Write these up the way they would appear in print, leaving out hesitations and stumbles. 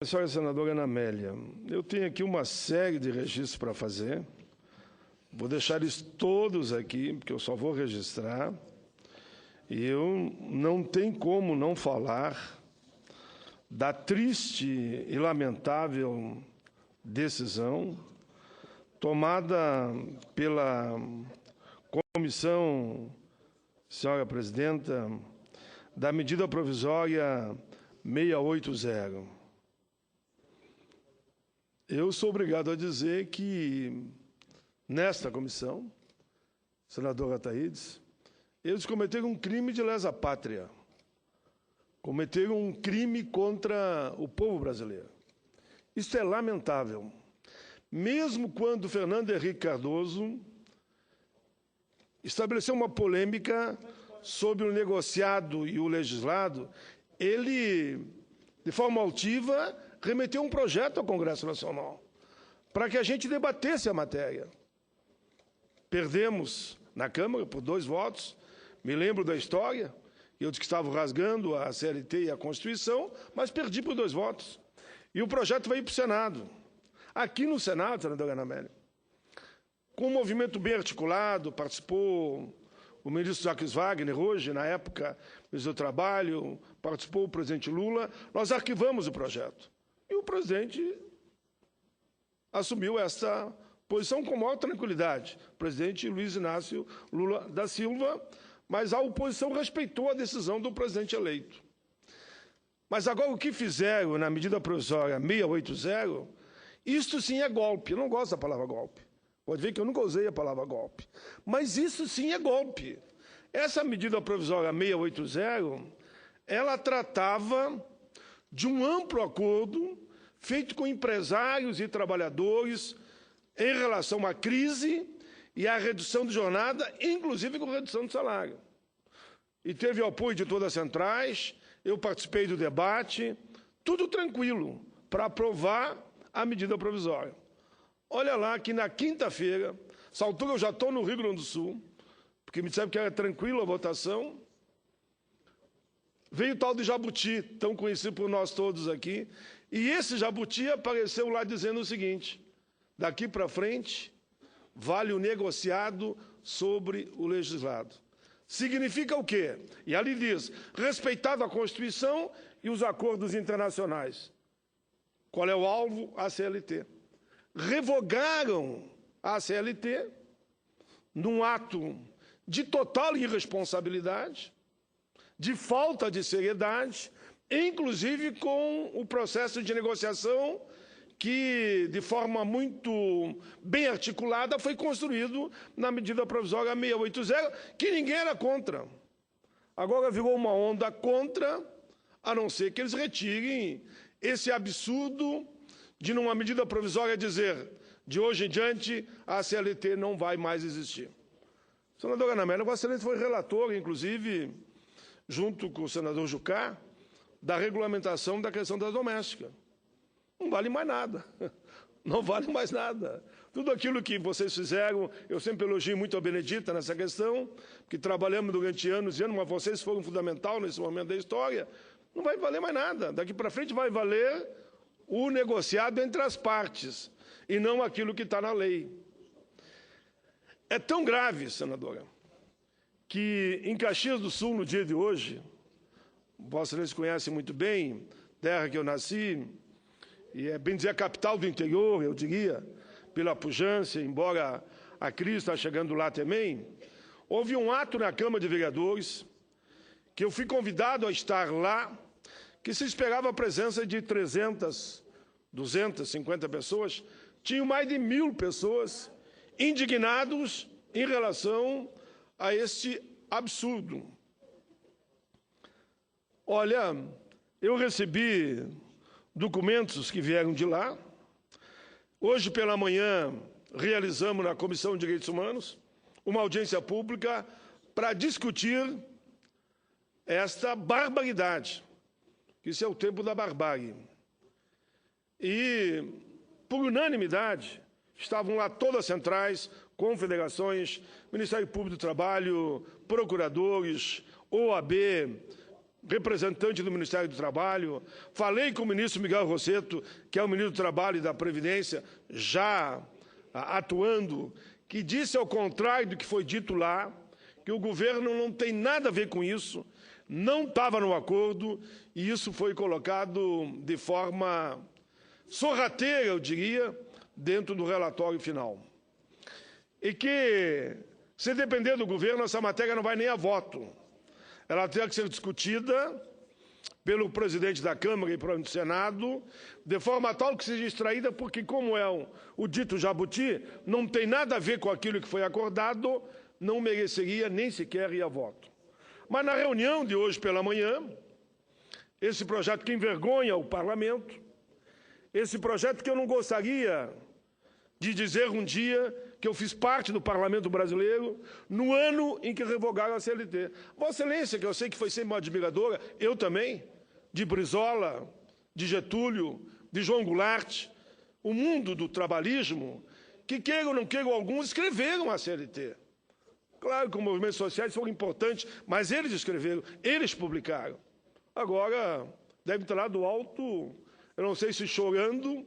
Senhora senadora Ana Amélia, eu tenho aqui uma série de registros para fazer. Vou deixar eles todos aqui, porque eu só vou registrar. E eu não tenho como não falar da triste e lamentável decisão tomada pela comissão, senhora presidenta, da medida provisória 680. Eu sou obrigado a dizer que, nesta comissão, senadora Thaídes, eles cometeram um crime de lesa pátria, cometeram um crime contra o povo brasileiro. Isso é lamentável. Mesmo quando Fernando Henrique Cardoso estabeleceu uma polêmica sobre o negociado e o legislado, ele, de forma altiva, remeteu um projeto ao Congresso Nacional para que a gente debatesse a matéria. Perdemos na Câmara por 2 votos. Me lembro da história, eu disse que estava rasgando a CLT e a Constituição, mas perdi por 2 votos. E o projeto veio para o Senado. Aqui no Senado, senadora Ana Amélia, com um movimento bem articulado, participou o ministro Jacques Wagner, hoje, na época, ministro do Trabalho, participou o presidente Lula, nós arquivamos o projeto. E o presidente assumiu essa posição com maior tranquilidade, o presidente Luiz Inácio Lula da Silva, mas a oposição respeitou a decisão do presidente eleito. Mas agora o que fizeram na medida provisória 680, isto sim é golpe. Eu não gosto da palavra golpe. Pode ver que eu nunca usei a palavra golpe. Mas isso sim é golpe. Essa medida provisória 680, ela tratava de um amplo acordo feito com empresários e trabalhadores em relação à crise e à redução de jornada, inclusive com redução de salário. E teve o apoio de todas as centrais, eu participei do debate, tudo tranquilo, para aprovar a medida provisória. Olha lá que na quinta-feira, essa altura eu já estou no Rio Grande do Sul, porque me disseram que era tranquila a votação, veio o tal de Jabuti, tão conhecido por nós todos aqui, e esse Jabuti apareceu lá dizendo o seguinte: daqui para frente, vale o negociado sobre o legislado. Significa o quê? E ali diz, respeitado a Constituição e os acordos internacionais. Qual é o alvo? A CLT. Revogaram a CLT num ato de total irresponsabilidade, de falta de seriedade, inclusive com o processo de negociação que, de forma muito bem articulada, foi construído na medida provisória 680, que ninguém era contra. Agora virou uma onda contra, a não ser que eles retirem esse absurdo de, numa medida provisória, dizer de hoje em diante a CLT não vai mais existir. Senadora Ana Amélia, Vossa Excelência foi relator, inclusive, junto com o senador Jucá, da regulamentação da questão das domésticas. Não vale mais nada. Não vale mais nada. Tudo aquilo que vocês fizeram, eu sempre elogio muito a Benedita nessa questão, que trabalhamos durante anos e anos, mas vocês foram fundamental nesse momento da história, não vai valer mais nada. Daqui para frente vai valer o negociado entre as partes, e não aquilo que está na lei. É tão grave, senadora, que em Caxias do Sul, no dia de hoje, Vossa Excelência conhece muito bem, terra que eu nasci, e é bem dizer a capital do interior, eu diria, pela pujança, embora a crise está chegando lá também, houve um ato na Câmara de Vereadores, que eu fui convidado a estar lá, que se esperava a presença de 300, 250 pessoas, tinham mais de 1000 pessoas indignados em relação a este absurdo. Olha, eu recebi documentos que vieram de lá. Hoje pela manhã realizamos na Comissão de Direitos Humanos uma audiência pública para discutir esta barbaridade. Isso é o tempo da barbárie. E, por unanimidade, estavam lá todas as centrais, confederações, Ministério Público do Trabalho, procuradores, OAB, representante do Ministério do Trabalho, falei com o ministro Miguel Rossetto, que é o ministro do Trabalho e da Previdência, já atuando, que disse ao contrário do que foi dito lá, que o governo não tem nada a ver com isso, não estava no acordo, e isso foi colocado de forma sorrateira, eu diria, dentro do relatório final. E que, se depender do governo, essa matéria não vai nem a voto. Ela terá que ser discutida pelo presidente da Câmara e pelo Senado, de forma tal que seja extraída, porque, como é o dito jabuti, não tem nada a ver com aquilo que foi acordado, não mereceria nem sequer ir a voto. Mas na reunião de hoje pela manhã, esse projeto que envergonha o Parlamento, esse projeto que eu não gostaria de dizer um dia que eu fiz parte do Parlamento brasileiro no ano em que revogaram a CLT. Vossa Excelência, que eu sei que foi sempre uma admiradora, eu também, de Brizola, de Getúlio, de João Goulart, o mundo do trabalhismo, que queiram ou não queiram, alguns escreveram a CLT. Claro que os movimentos sociais foram importantes, mas eles escreveram, eles publicaram. Agora, deve estar lá do alto, eu não sei se chorando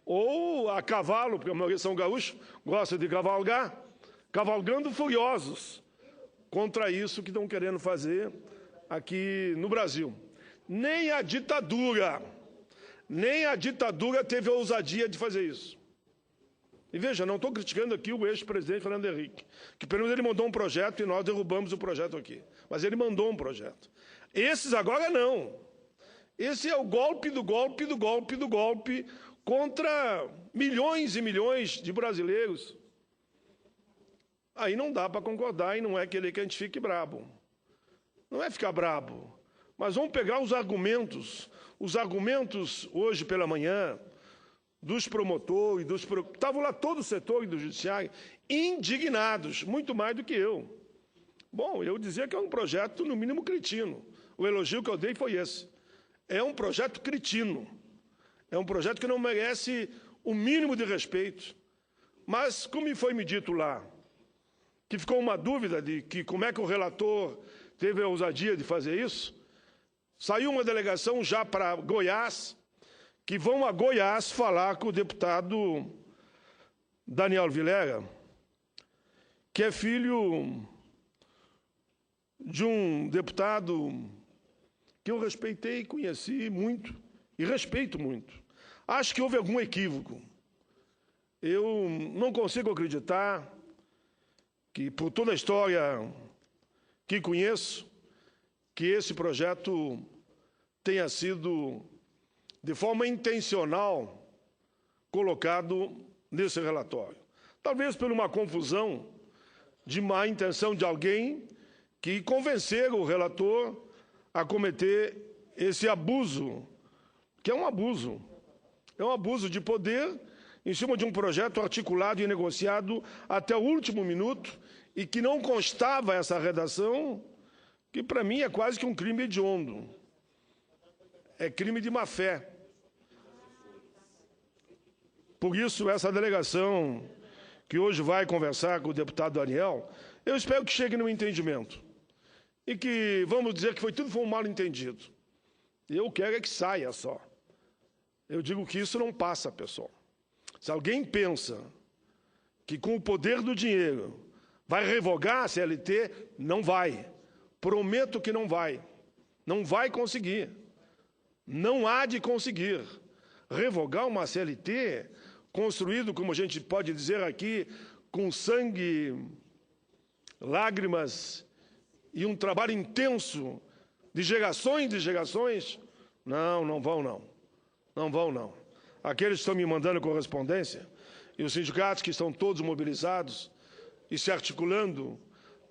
ou a cavalo, porque a maioria são gaúchos, gosta de cavalgar, cavalgando furiosos contra isso que estão querendo fazer aqui no Brasil. Nem a ditadura teve a ousadia de fazer isso. E veja, não estou criticando aqui o ex-presidente Fernando Henrique, que pelo menos ele mandou um projeto e nós derrubamos o projeto aqui. Mas ele mandou um projeto. Esses agora não. Esse é o golpe do golpe do golpe do golpe contra milhões e milhões de brasileiros. Aí não dá para concordar e não é querer que a gente fique brabo. Não é ficar brabo, mas vamos pegar os argumentos hoje pela manhã, dos promotores, estavam lá todo o setor do judiciário, indignados, muito mais do que eu. Bom, eu dizia que é um projeto, no mínimo, cretino. O elogio que eu dei foi esse. É um projeto cretino. É um projeto que não merece o mínimo de respeito. Mas, como foi me dito lá, que ficou uma dúvida de que como é que o relator teve a ousadia de fazer isso, saiu uma delegação já para Goiás, que vão a Goiás falar com o deputado Daniel Vilela, que é filho de um deputado que eu respeitei e conheci muito, e respeito muito. Acho que houve algum equívoco. Eu não consigo acreditar que, por toda a história que conheço, que esse projeto tenha sido, de forma intencional, colocado nesse relatório. Talvez por uma confusão de má intenção de alguém que convenceram o relator a cometer esse abuso, que é um abuso. É um abuso de poder em cima de um projeto articulado e negociado até o último minuto e que não constava essa redação, que para mim é quase que um crime hediondo. É crime de má-fé. Por isso, essa delegação que hoje vai conversar com o deputado Daniel, eu espero que chegue num entendimento. E que, vamos dizer que tudo foi um mal-entendido. Eu quero é que saia só. Eu digo que isso não passa, pessoal. Se alguém pensa que com o poder do dinheiro vai revogar a CLT, não vai. Prometo que não vai. Não vai conseguir. Não há de conseguir. Revogar uma CLT construído, como a gente pode dizer aqui, com sangue, lágrimas e um trabalho intenso de gerações, não vão não. Não vão não. Aqueles que estão me mandando correspondência e os sindicatos que estão todos mobilizados e se articulando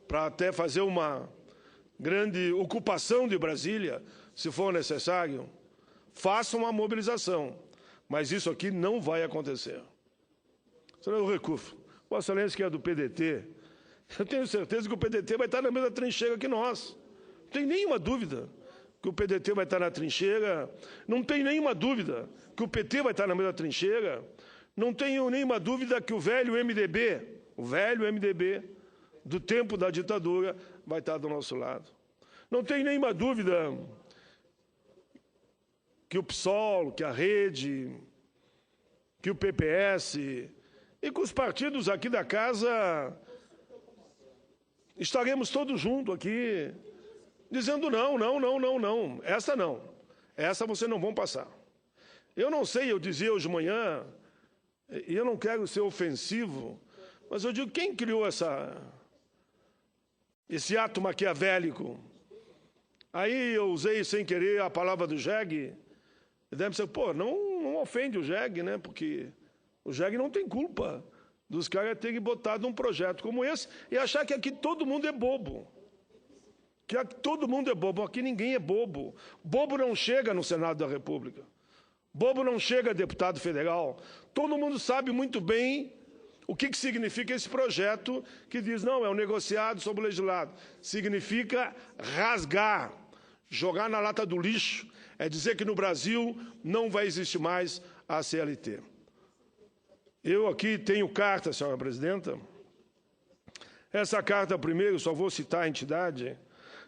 para até fazer uma grande ocupação de Brasília, se for necessário, façam uma mobilização. Mas isso aqui não vai acontecer. Senhor Recufo, Vossa Excelência que é do PDT, eu tenho certeza que o PDT vai estar na mesma trincheira que nós. Não tem nenhuma dúvida que o PDT vai estar na trincheira, não tem nenhuma dúvida que o PT vai estar na mesma trincheira, não tenho nenhuma dúvida que o velho MDB do tempo da ditadura vai estar do nosso lado. Não tenho nenhuma dúvida que o PSOL, que a Rede, que o PPS e com os partidos aqui da casa estaremos todos juntos aqui, dizendo não, essa vocês não vão passar. Eu não sei, eu dizia hoje de manhã, e eu não quero ser ofensivo, mas eu digo, quem criou esse ato maquiavélico? Aí eu usei sem querer a palavra do jegue, e deve ser, pô, não ofende o jegue, né? Porque o jegue não tem culpa dos caras terem botado um projeto como esse e achar que aqui todo mundo é bobo. Que aqui todo mundo é bobo, aqui ninguém é bobo. Bobo não chega no Senado da República. Bobo não chega a deputado federal. Todo mundo sabe muito bem o que significa esse projeto que diz, não, é um negociado sobre o legislado. Significa rasgar, jogar na lata do lixo, é dizer que no Brasil não vai existir mais a CLT. Eu aqui tenho carta, senhora presidenta. Essa carta, primeiro, só vou citar a entidade,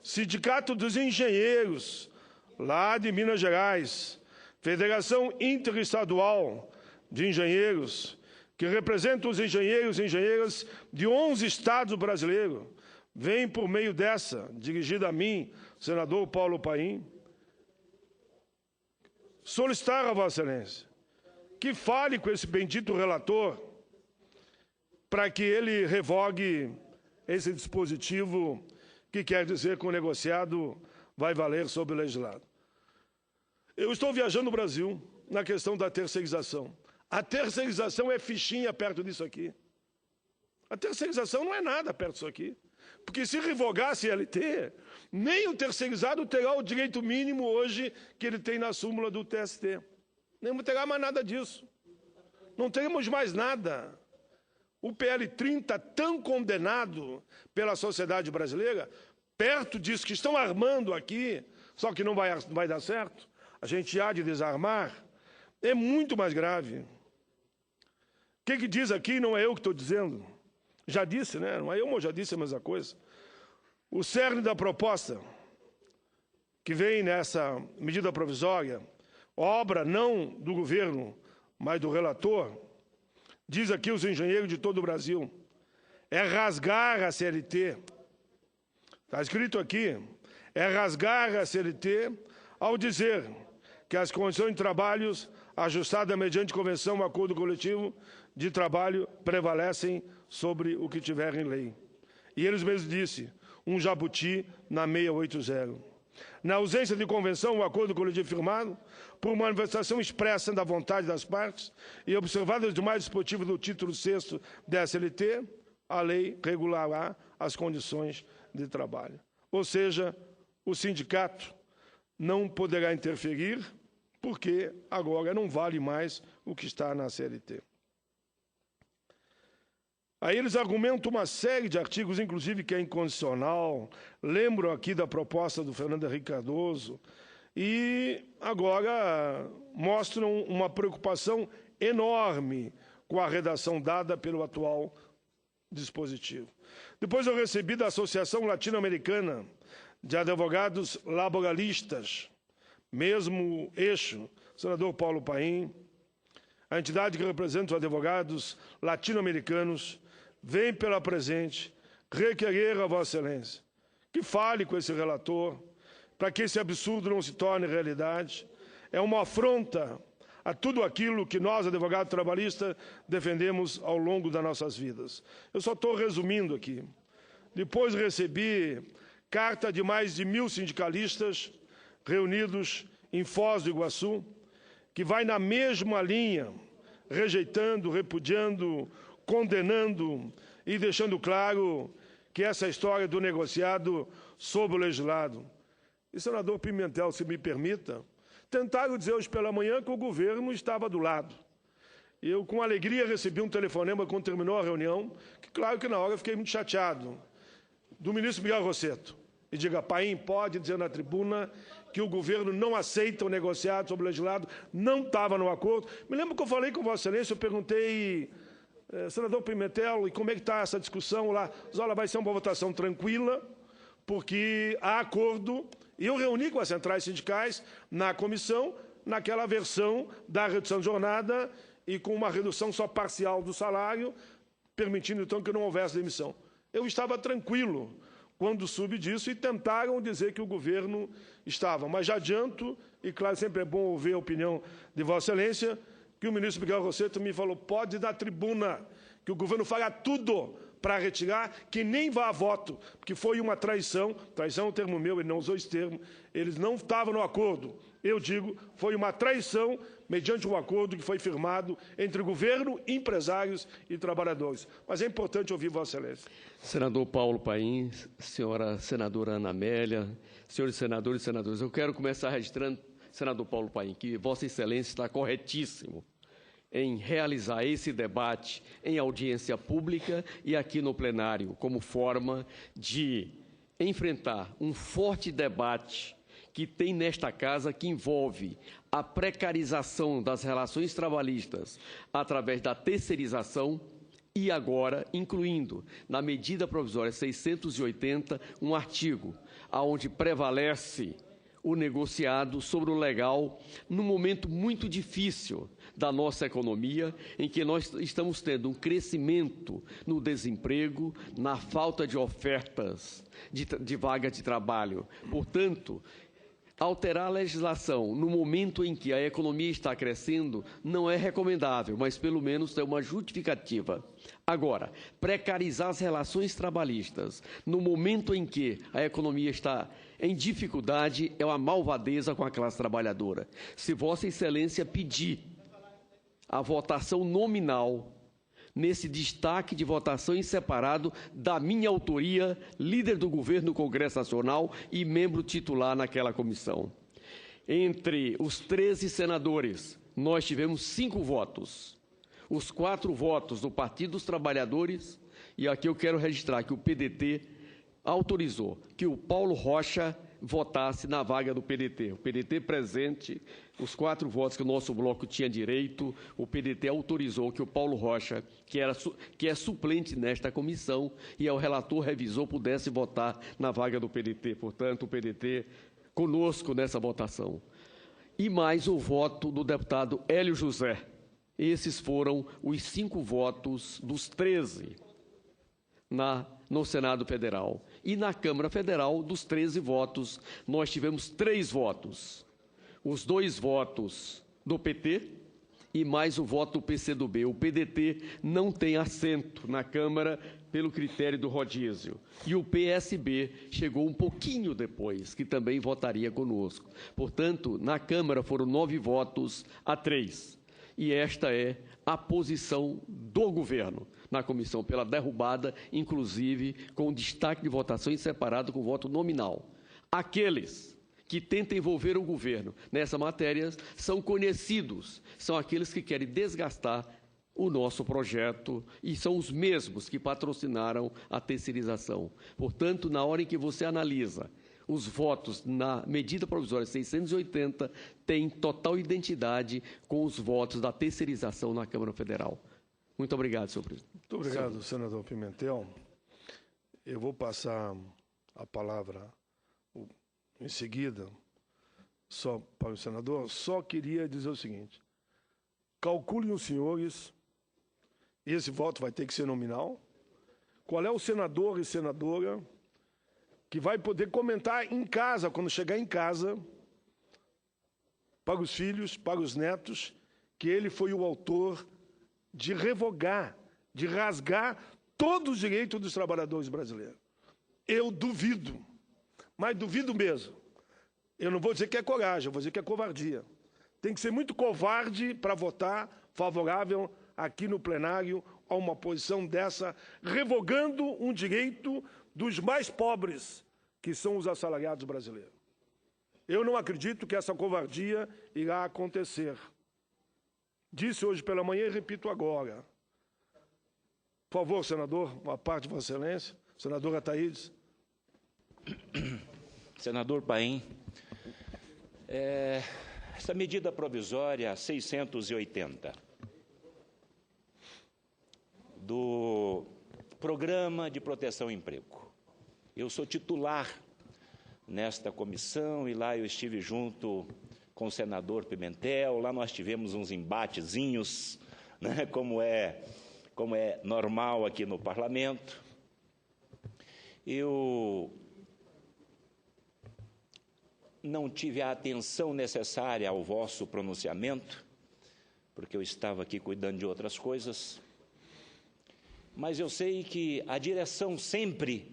Sindicato dos Engenheiros, lá de Minas Gerais, Federação Interestadual de Engenheiros, que representa os engenheiros e engenheiras de 11 estados brasileiros, vem por meio dessa, dirigida a mim, senador Paulo Paim, solicitar a Vossa Excelência que fale com esse bendito relator para que ele revogue esse dispositivo que quer dizer que o negociado vai valer sobre o legislado. Eu estou viajando no Brasil na questão da terceirização. A terceirização é fichinha perto disso aqui. A terceirização não é nada perto disso aqui. Porque se revogar a CLT, nem o terceirizado terá o direito mínimo hoje que ele tem na súmula do TST. Nem terá mais nada disso. Não teremos mais nada. O PL 30, tão condenado pela sociedade brasileira, perto disso que estão armando aqui, só que não vai dar certo, a gente há de desarmar, é muito mais grave. O que diz aqui não é eu que estou dizendo. Já disse, né? Não é eu, mas já disse a mesma coisa. O cerne da proposta que vem nessa medida provisória, obra não do governo, mas do relator, diz aqui os engenheiros de todo o Brasil, é rasgar a CLT. Está escrito aqui, é rasgar a CLT ao dizer que as condições de trabalhos ajustadas mediante convenção ou acordo coletivo de trabalho prevalecem sobre o que tiver em lei. E eles mesmos disseram, um jabuti na 680. Na ausência de convenção ou acordo coletivo firmado, por manifestação expressa da vontade das partes e observados os demais dispositivos do título 6º da SLT, a lei regulará as condições de trabalho. Ou seja, o sindicato não poderá interferir, porque agora não vale mais o que está na CLT. Aí eles argumentam uma série de artigos, inclusive que é incondicional, lembram aqui da proposta do Fernando Henrique Cardoso, e agora mostram uma preocupação enorme com a redação dada pelo atual dispositivo. Depois eu recebi da Associação Latino-Americana de Advogados Laboralistas, mesmo eixo, senador Paulo Paim, a entidade que representa os advogados latino-americanos, vem pela presente requerer a Vossa Excelência que fale com esse relator para que esse absurdo não se torne realidade. É uma afronta a tudo aquilo que nós, advogados trabalhistas, defendemos ao longo das nossas vidas. Eu só estou resumindo aqui. Depois recebi carta de mais de 1000 sindicalistas reunidos em Foz do Iguaçu, que vai na mesma linha, rejeitando, repudiando, condenando e deixando claro que essa história do negociado sobre o legislado. E, senador Pimentel, se me permita, tentaram dizer hoje pela manhã que o governo estava do lado. Eu, com alegria, recebi um telefonema quando terminou a reunião, que, claro que na hora eu fiquei muito chateado, do ministro Miguel Rossetto. E diga, Paim, pode dizer na tribuna que o governo não aceita o negociado sobre o legislado, não estava no acordo. Me lembro que eu falei com Vossa Excelência, eu perguntei, senador Pimentel, e como é que está essa discussão lá? Olha, vai ser uma votação tranquila, porque há acordo. E eu reuni com as centrais sindicais na comissão, naquela versão da redução de jornada e com uma redução só parcial do salário, permitindo, então, que não houvesse demissão. Eu estava tranquilo quando soube disso e tentaram dizer que o governo estava. Mas já adianto, e claro, sempre é bom ouvir a opinião de Vossa Excelência, que o ministro Miguel Rosseto me falou, pode dar tribuna, que o governo fará tudo para retirar, que nem vá a voto, porque foi uma traição, traição é um termo meu, ele não usou esse termo, eles não estavam no acordo. Eu digo, foi uma traição mediante um acordo que foi firmado entre governo, empresários e trabalhadores. Mas é importante ouvir Vossa Excelência. Senador Paulo Paim, senhora senadora Ana Amélia, senhores senadores e senadoras, eu quero começar registrando, senador Paulo Paim, que Vossa Excelência está corretíssimo em realizar esse debate em audiência pública e aqui no plenário, como forma de enfrentar um forte debate que tem nesta casa, que envolve a precarização das relações trabalhistas através da terceirização e agora incluindo na medida provisória 680 um artigo onde prevalece o negociado sobre o legal num momento muito difícil da nossa economia, em que nós estamos tendo um crescimento no desemprego, na falta de ofertas de vagas de trabalho. Portanto, alterar a legislação no momento em que a economia está crescendo não é recomendável, mas pelo menos é uma justificativa. Agora, precarizar as relações trabalhistas no momento em que a economia está em dificuldade é uma malvadeza com a classe trabalhadora. Se Vossa Excelência pedir a votação nominal nesse destaque de votação em separado da minha autoria, líder do governo do Congresso Nacional e membro titular naquela comissão. Entre os 13 senadores, nós tivemos 5 votos. Os 4 votos do Partido dos Trabalhadores, e aqui eu quero registrar que o PDT autorizou que o Paulo Rocha votasse na vaga do PDT. O PDT presente, os 4 votos que o nosso bloco tinha direito, o PDT autorizou que o Paulo Rocha, que é suplente nesta comissão, e é o relator revisor, pudesse votar na vaga do PDT. Portanto, o PDT conosco nessa votação. E mais o voto do deputado Hélio José. Esses foram os 5 votos dos 13 no Senado Federal. E na Câmara Federal, dos 13 votos, nós tivemos 3 votos. Os 2 votos do PT e mais o voto do PCdoB. O PDT não tem assento na Câmara pelo critério do rodízio. E o PSB chegou um pouquinho depois, que também votaria conosco. Portanto, na Câmara foram 9 votos a 3. E esta é a posição do governo na comissão pela derrubada, inclusive com destaque de votação em separado com voto nominal. Aqueles que tentam envolver o governo nessa matéria são conhecidos, são aqueles que querem desgastar o nosso projeto e são os mesmos que patrocinaram a terceirização. Portanto, na hora em que você analisa os votos na medida provisória 680, tem total identidade com os votos da terceirização na Câmara Federal. Muito obrigado, senhor presidente. Muito obrigado, senador Pimentel. Eu vou passar a palavra em seguida só para o senador. Só queria dizer o seguinte: calculem os senhores, esse voto vai ter que ser nominal, qual é o senador e senadora que vai poder comentar em casa, quando chegar em casa, para os filhos, para os netos, que ele foi o autor de revogar, de rasgar todos os direitos dos trabalhadores brasileiros. Eu duvido, mas duvido mesmo. Eu não vou dizer que é coragem, eu vou dizer que é covardia. Tem que ser muito covarde para votar favorável aqui no plenário a uma posição dessa, revogando um direito dos mais pobres, que são os assalariados brasileiros. Eu não acredito que essa covardia irá acontecer. Disse hoje pela manhã e repito agora. Por favor, senador, uma parte de Vossa Excelência. Senadora Thaídes. Senador Paim, essa medida provisória 680 do Programa de Proteção ao Emprego. Eu sou titular nesta comissão e lá eu estive junto com o senador Pimentel. Lá nós tivemos uns embatezinhos, né, como é normal aqui no parlamento. Eu não tive a atenção necessária ao vosso pronunciamento, porque eu estava aqui cuidando de outras coisas, mas eu sei que a direção sempre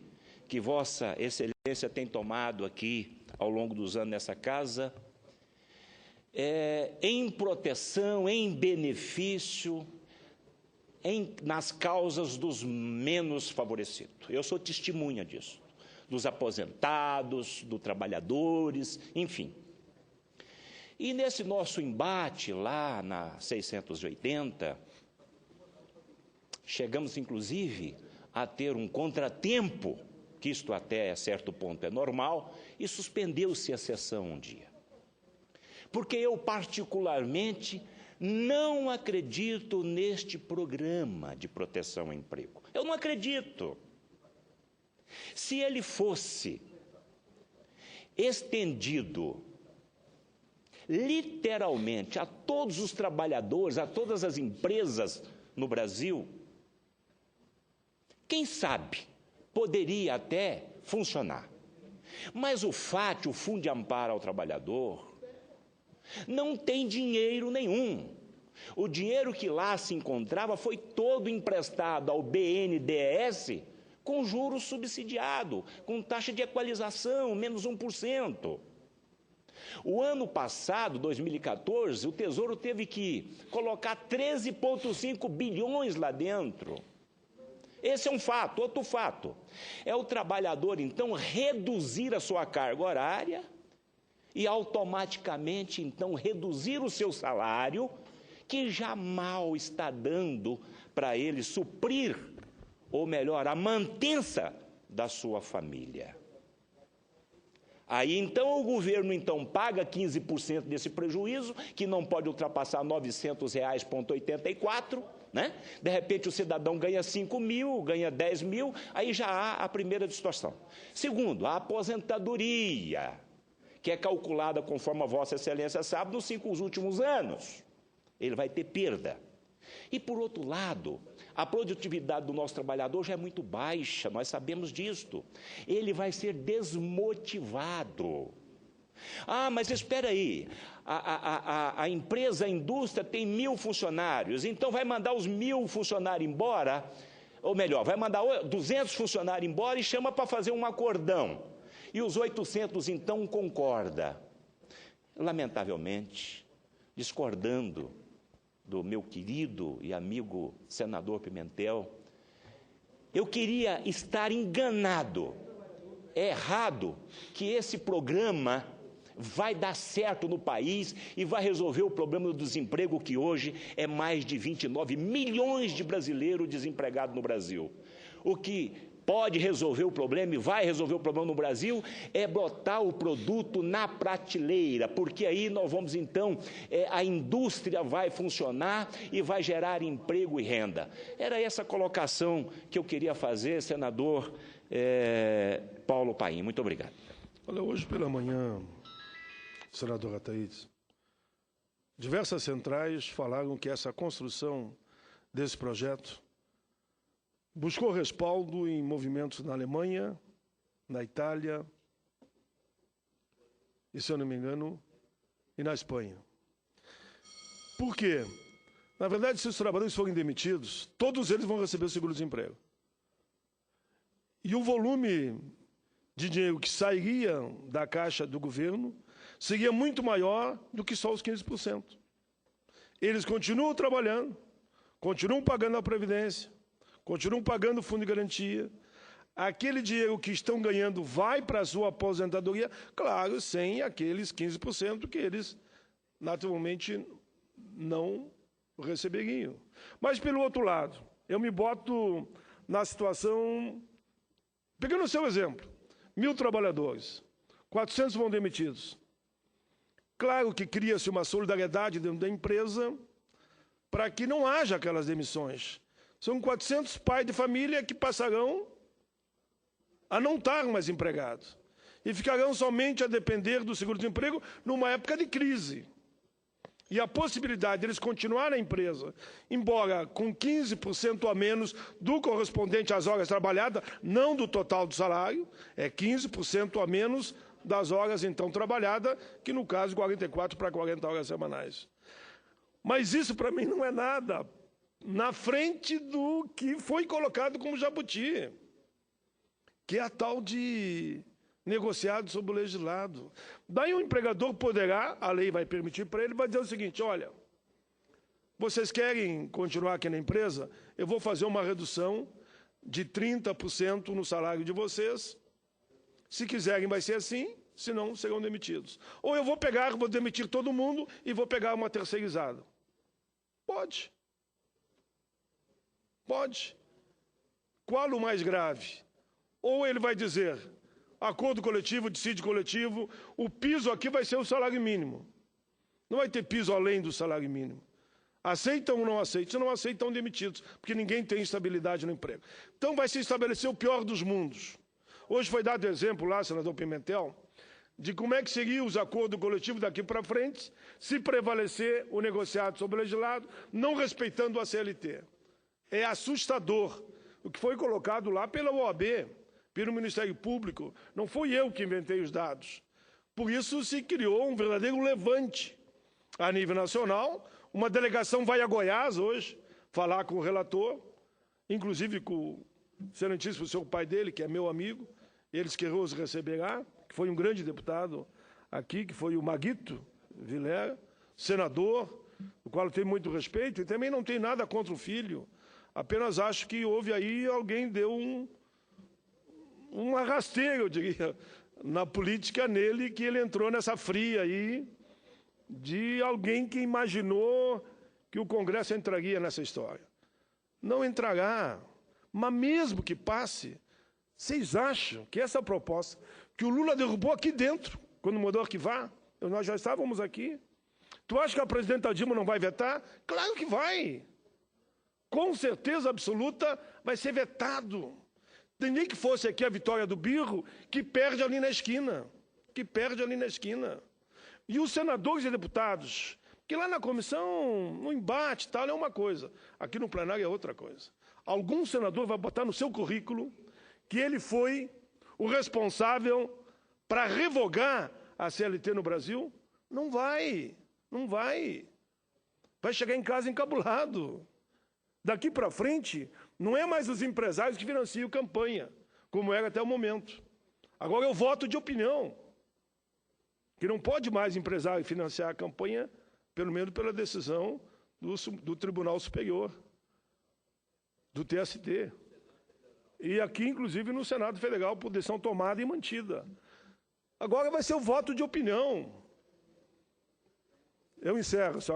que Vossa Excelência tem tomado aqui ao longo dos anos nessa casa é em proteção, em benefício, nas causas dos menos favorecidos. Eu sou testemunha disso, dos aposentados, dos trabalhadores, enfim. E nesse nosso embate lá na 680, chegamos inclusive a ter um contratempo, que isto até a certo ponto é normal, e suspendeu-se a sessão um dia. Porque eu particularmente não acredito neste programa de proteção ao emprego. Eu não acredito. Se ele fosse estendido literalmente a todos os trabalhadores, a todas as empresas no Brasil, quem sabe poderia até funcionar. Mas o FAT, o Fundo de Amparo ao Trabalhador, não tem dinheiro nenhum. O dinheiro que lá se encontrava foi todo emprestado ao BNDES com juros subsidiado, com taxa de equalização, menos 1%. O ano passado, 2014, o Tesouro teve que colocar 13,5 bilhões lá dentro. Esse é um fato. Outro fato é o trabalhador, então, reduzir a sua carga horária e automaticamente, então, reduzir o seu salário, que já mal está dando para ele suprir, ou melhor, a mantença da sua família. Aí, então, o governo, então, paga 15% desse prejuízo, que não pode ultrapassar R$ 900,84, né? De repente, o cidadão ganha 5 mil, ganha 10 mil, aí já há a primeira distorção. Segundo, a aposentadoria, que é calculada conforme a Vossa Excelência sabe, nos 5 últimos anos. Ele vai ter perda. E, por outro lado, a produtividade do nosso trabalhador já é muito baixa, nós sabemos disto. Ele vai ser desmotivado. Ah, mas espera aí, a empresa, a indústria tem 1.000 funcionários, então vai mandar os 1.000 funcionários embora, ou melhor, vai mandar 200 funcionários embora e chama para fazer um acordão. E os 800, então, concorda. Lamentavelmente, discordando do meu querido e amigo senador Pimentel, eu queria estar enganado, errado, que esse programa vai dar certo no país e vai resolver o problema do desemprego, que hoje é mais de 29 milhões de brasileiros desempregados no Brasil. O que pode resolver o problema e vai resolver o problema no Brasil é botar o produto na prateleira, porque aí nós vamos então, a indústria vai funcionar e vai gerar emprego e renda. Era essa colocação que eu queria fazer, senador Paulo Paim. Muito obrigado. Olha, hoje pela manhã, senadora Thaís, diversas centrais falaram que essa construção desse projeto buscou respaldo em movimentos na Alemanha, na Itália e, se eu não me engano, e na Espanha. Por quê? Na verdade, se os trabalhadores forem demitidos, todos eles vão receber o seguro-desemprego. E o volume de dinheiro que sairia da caixa do governo seria muito maior do que só os 15%. Eles continuam trabalhando, continuam pagando a Previdência, continuam pagando o fundo de garantia, aquele dinheiro que estão ganhando vai para a sua aposentadoria, claro, sem aqueles 15% que eles naturalmente não receberiam. Mas, pelo outro lado, eu me boto na situação, pegando o seu exemplo, 1.000 trabalhadores, 400 vão demitidos. Claro que cria-se uma solidariedade dentro da empresa para que não haja aquelas demissões. São 400 pais de família que passarão a não estar mais empregados. e ficarão somente a depender do seguro-desemprego numa época de crise. E a possibilidade de eles continuarem na empresa, embora com 15% a menos do correspondente às horas trabalhadas, não do total do salário, é 15% a menos das horas então trabalhadas, que no caso 44 para 40 horas semanais. Mas isso para mim não é nada na frente do que foi colocado como jabuti, que é a tal de negociado sobre o legislado. Daí o empregador poderá, a lei vai permitir para ele, vai dizer o seguinte: olha, vocês querem continuar aqui na empresa? Eu vou fazer uma redução de 30% no salário de vocês. Se quiserem vai ser assim, senão serão demitidos. Ou eu vou demitir todo mundo e vou pegar uma terceirizada. Pode. Pode. Qual o mais grave? Ou ele vai dizer: acordo coletivo, dissídio coletivo, o piso aqui vai ser o salário mínimo. Não vai ter piso além do salário mínimo. Aceitam ou não aceitam? Se não aceitam, demitidos, porque ninguém tem estabilidade no emprego. Então vai se estabelecer o pior dos mundos. Hoje foi dado exemplo lá, senador Pimentel, de como é que seriam os acordos coletivos daqui para frente, se prevalecer o negociado sobre o legislado, não respeitando a CLT. É assustador o que foi colocado lá pela OAB, pelo Ministério Público. Não fui eu que inventei os dados. Por isso se criou um verdadeiro levante a nível nacional. Uma delegação vai a Goiás hoje falar com o relator, inclusive com o excelentíssimo senhor pai dele, que é meu amigo, eles que os receberá, que foi um grande deputado aqui, que foi o Maguito Vilera, senador, do qual eu tenho muito respeito, e também não tenho nada contra o filho, apenas acho que houve aí, alguém deu uma rasteira, eu diria, na política nele, que ele entrou nessa fria aí, de alguém que imaginou que o Congresso entraria nessa história. Não entrará, mas mesmo que passe, vocês acham que essa proposta, que o Lula derrubou aqui dentro, quando mandou arquivar, nós já estávamos aqui, tu acha que a presidenta Dilma não vai vetar? Claro que vai. Com certeza absoluta vai ser vetado. Tem nem que fosse aqui a vitória do Birro, que perde ali na esquina. Que perde ali na esquina. E os senadores e deputados, que lá na comissão, no embate e tal, é uma coisa. Aqui no plenário é outra coisa. Algum senador vai botar no seu currículo que ele foi o responsável para revogar a CLT no Brasil? Não vai. Não vai. Vai chegar em casa encabulado. Daqui para frente, não é mais os empresários que financiam campanha, como era até o momento. Agora é o voto de opinião, que não pode mais empresário financiar a campanha, pelo menos pela decisão do Tribunal Superior, do TST. E aqui, inclusive, no Senado Federal, por decisão tomada e mantida. Agora vai ser o voto de opinião. Eu encerro, senhora.